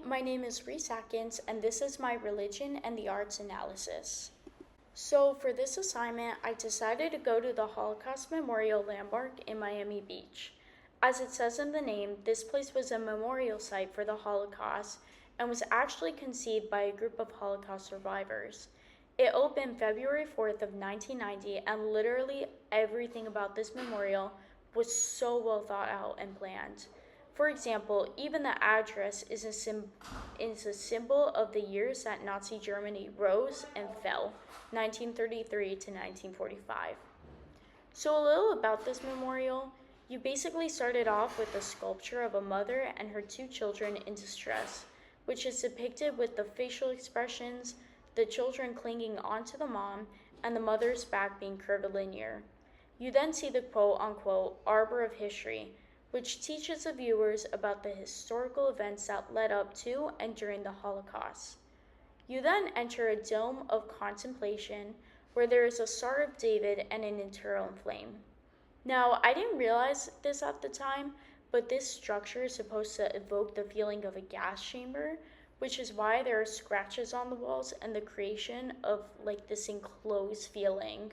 my name is Reese Atkins, and this is my religion and the arts analysis. So, for this assignment, I decided to go to the Holocaust Memorial Landmark in Miami Beach. As it says in the name, this place was a memorial site for the Holocaust and was actually conceived by a group of Holocaust survivors. It opened February 4th of 1990, and literally everything about this memorial was so well thought out and planned. For example, even the address is a symbol of the years that Nazi Germany rose and fell, 1933 to 1945. So a little about this memorial. You basically started off with a sculpture of a mother and her two children in distress, which is depicted with the facial expressions, the children clinging onto the mom, and the mother's back being curvilinear. You then see the quote-unquote arbor of history, which teaches the viewers about the historical events that led up to and during the Holocaust. You then enter a dome of contemplation where there is a Star of David and an eternal flame. Now, I didn't realize this at the time, but this structure is supposed to evoke the feeling of a gas chamber, which is why there are scratches on the walls and the creation of this enclosed feeling.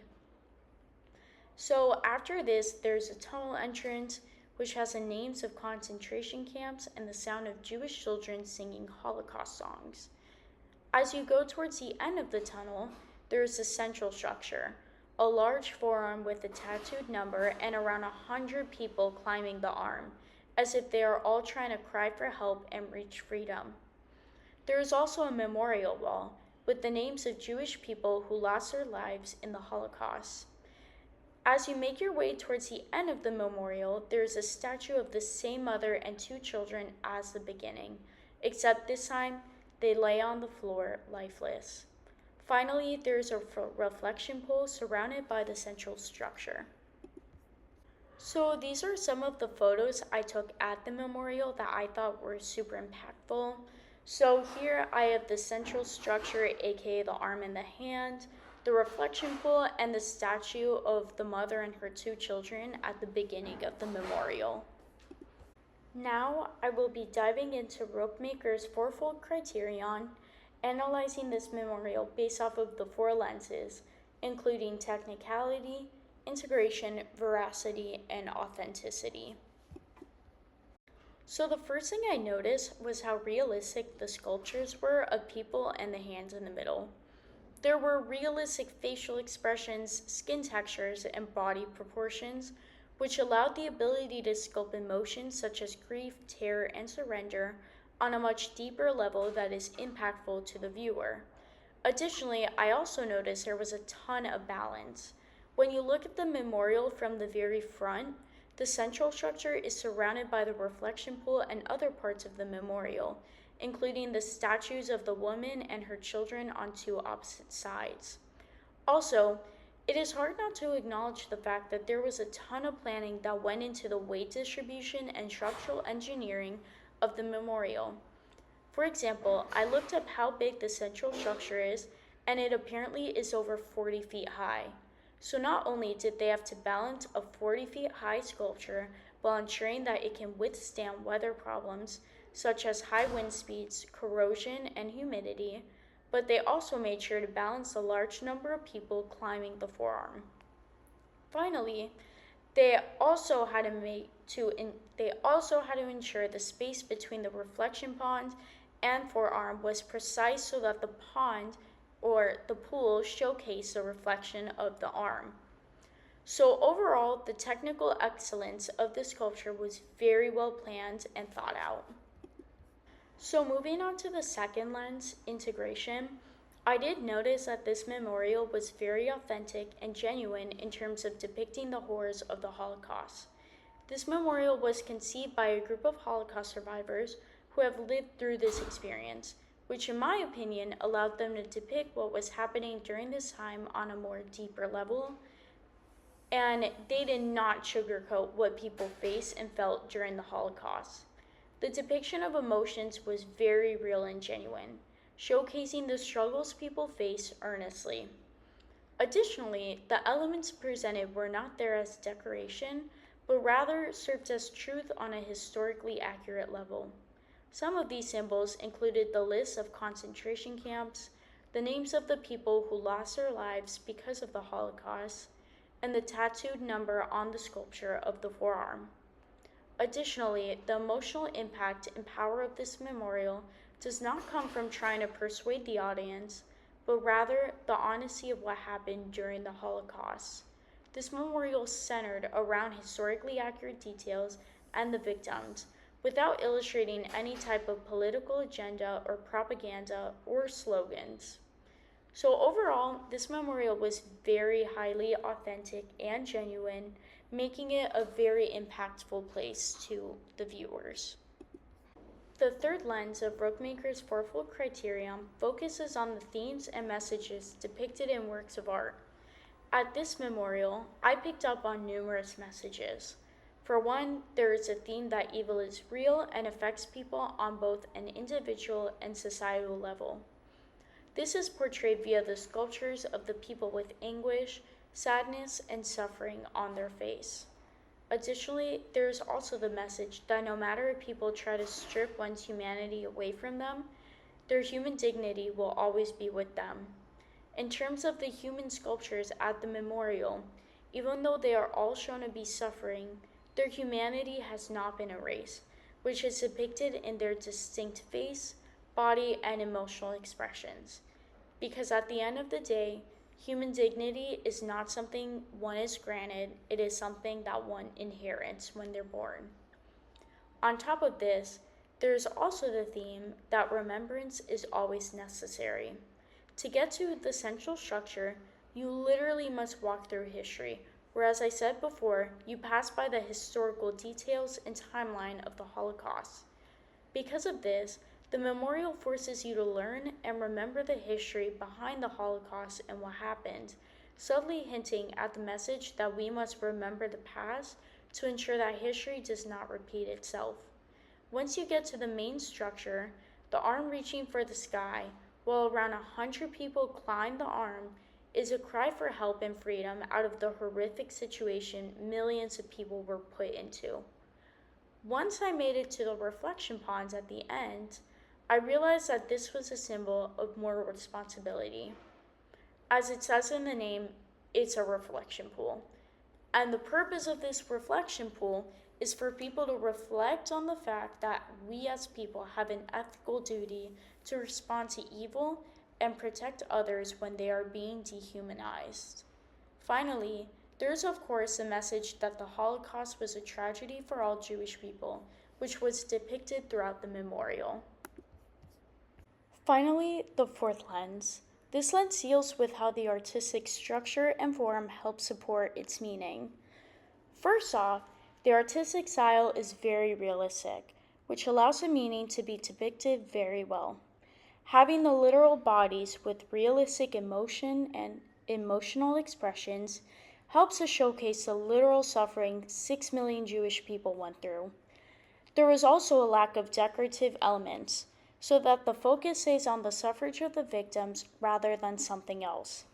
So after this, there's a tunnel entrance which has the names of concentration camps and the sound of Jewish children singing Holocaust songs. As you go towards the end of the tunnel, there is a central structure, a large forearm with a tattooed number and around 100 people climbing the arm, as if they are all trying to cry for help and reach freedom. There is also a memorial wall with the names of Jewish people who lost their lives in the Holocaust. As you make your way towards the end of the memorial, there is a statue of the same mother and two children as the beginning, except this time they lay on the floor lifeless. Finally, there is a reflection pool surrounded by the central structure. So these are some of the photos I took at the memorial that I thought were super impactful. So here I have the central structure, aka the arm and the hand, the reflection pool, and the statue of the mother and her two children at the beginning of the memorial. Now I will be diving into Rookmaaker's fourfold criterion, analyzing this memorial based off of the four lenses, including technicality, integration, veracity, and authenticity. So the first thing I noticed was how realistic the sculptures were of people and the hands in the middle. There were realistic facial expressions, skin textures, and body proportions, which allowed the ability to sculpt emotions such as grief, terror, and surrender on a much deeper level that is impactful to the viewer. Additionally, I also noticed there was a ton of balance. When you look at the memorial from the very front, the central structure is surrounded by the reflection pool and other parts of the memorial, including the statues of the woman and her children on two opposite sides. Also, it is hard not to acknowledge the fact that there was a ton of planning that went into the weight distribution and structural engineering of the memorial. For example, I looked up how big the central structure is, and it apparently is over 40 feet high. So not only did they have to balance a 40 feet high sculpture while ensuring that it can withstand weather problems such as high wind speeds, corrosion, and humidity, but they also made sure to balance the large number of people climbing the forearm. Finally, they also had to ensure the space between the reflection pond and forearm was precise so that the pond or the pool showcased the reflection of the arm. So overall, the technical excellence of the sculpture was very well planned and thought out. So moving on to the second lens, integration, I did notice that this memorial was very authentic and genuine in terms of depicting the horrors of the Holocaust. This memorial was conceived by a group of Holocaust survivors who have lived through this experience, which in my opinion allowed them to depict what was happening during this time on a more deeper level, and they did not sugarcoat what people faced and felt during the Holocaust. The depiction of emotions was very real and genuine, showcasing the struggles people face earnestly. Additionally, the elements presented were not there as decoration, but rather served as truth on a historically accurate level. Some of these symbols included the list of concentration camps, the names of the people who lost their lives because of the Holocaust, and the tattooed number on the sculpture of the forearm. Additionally, the emotional impact and power of this memorial does not come from trying to persuade the audience, but rather the honesty of what happened during the Holocaust. This memorial centered around historically accurate details and the victims, without illustrating any type of political agenda or propaganda or slogans. So overall, this memorial was very highly authentic and genuine, making it a very impactful place to the viewers. The third lens of Rookmaaker's fourfold criterion focuses on the themes and messages depicted in works of art. At this memorial, I picked up on numerous messages. For one, there is a theme that evil is real and affects people on both an individual and societal level. This is portrayed via the sculptures of the people with anguish, sadness, and suffering on their face. Additionally, there is also the message that no matter if people try to strip one's humanity away from them, their human dignity will always be with them. In terms of the human sculptures at the memorial, even though they are all shown to be suffering, their humanity has not been erased, which is depicted in their distinct face, body, and emotional expressions. Because at the end of the day, human dignity is not something one is granted, it is something that one inherits when they're born. On top of this, there is also the theme that remembrance is always necessary. To get to the central structure, you literally must walk through history, where, as I said before, you pass by the historical details and timeline of the Holocaust. Because of this, the memorial forces you to learn and remember the history behind the Holocaust and what happened, subtly hinting at the message that we must remember the past to ensure that history does not repeat itself. Once you get to the main structure, the arm reaching for the sky, while around 100 people climb the arm, is a cry for help and freedom out of the horrific situation millions of people were put into. Once I made it to the reflection ponds at the end, I realized that this was a symbol of more responsibility. As it says in the name, it's a reflection pool. And the purpose of this reflection pool is for people to reflect on the fact that we as people have an ethical duty to respond to evil and protect others when they are being dehumanized. Finally, there is of course the message that the Holocaust was a tragedy for all Jewish people, which was depicted throughout the memorial. Finally, the fourth lens. This lens deals with how the artistic structure and form help support its meaning. First off, the artistic style is very realistic, which allows the meaning to be depicted very well. Having the literal bodies with realistic emotion and emotional expressions helps to showcase the literal suffering 6 million Jewish people went through. There was also a lack of decorative elements, so that the focus stays on the suffrage of the victims rather than something else.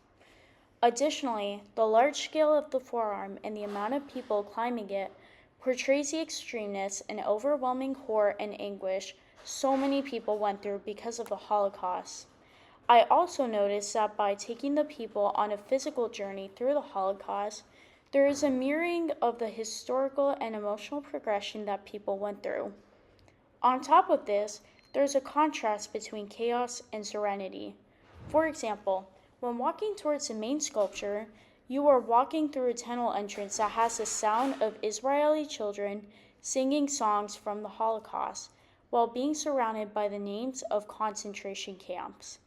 Additionally, the large scale of the forearm and the amount of people climbing it portrays the extremeness and overwhelming horror and anguish so many people went through because of the Holocaust. I also noticed that by taking the people on a physical journey through the Holocaust, there is a mirroring of the historical and emotional progression that people went through. On top of this, there's a contrast between chaos and serenity. For example, when walking towards the main sculpture, you are walking through a tunnel entrance that has the sound of Israeli children singing songs from the Holocaust, while being surrounded by the names of concentration camps.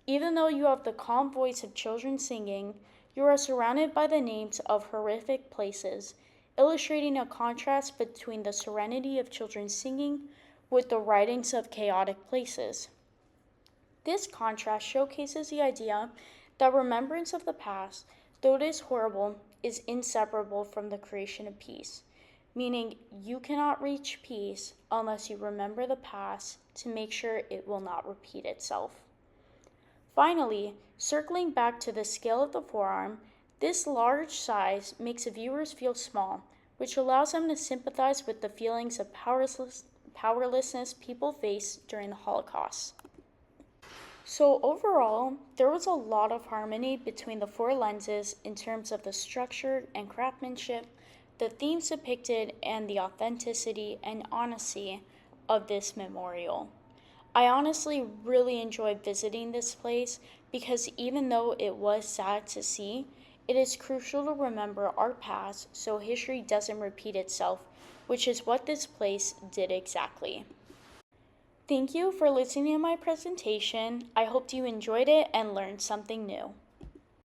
Even though you have the calm voice of children singing, you are surrounded by the names of horrific places, illustrating a contrast between the serenity of children singing with the writings of chaotic places. This contrast showcases the idea that remembrance of the past, though it is horrible, is inseparable from the creation of peace, meaning you cannot reach peace unless you remember the past to make sure it will not repeat itself. Finally, circling back to the scale of the forearm, this large size makes the viewers feel small, which allows them to sympathize with the feelings of powerlessness people faced during the Holocaust. So, overall, there was a lot of harmony between the four lenses in terms of the structure and craftsmanship, the themes depicted, and the authenticity and honesty of this memorial. I honestly really enjoyed visiting this place because even though it was sad to see, it is crucial to remember our past so history doesn't repeat itself, which is what this place did exactly. Thank you for listening to my presentation. I hope you enjoyed it and learned something new.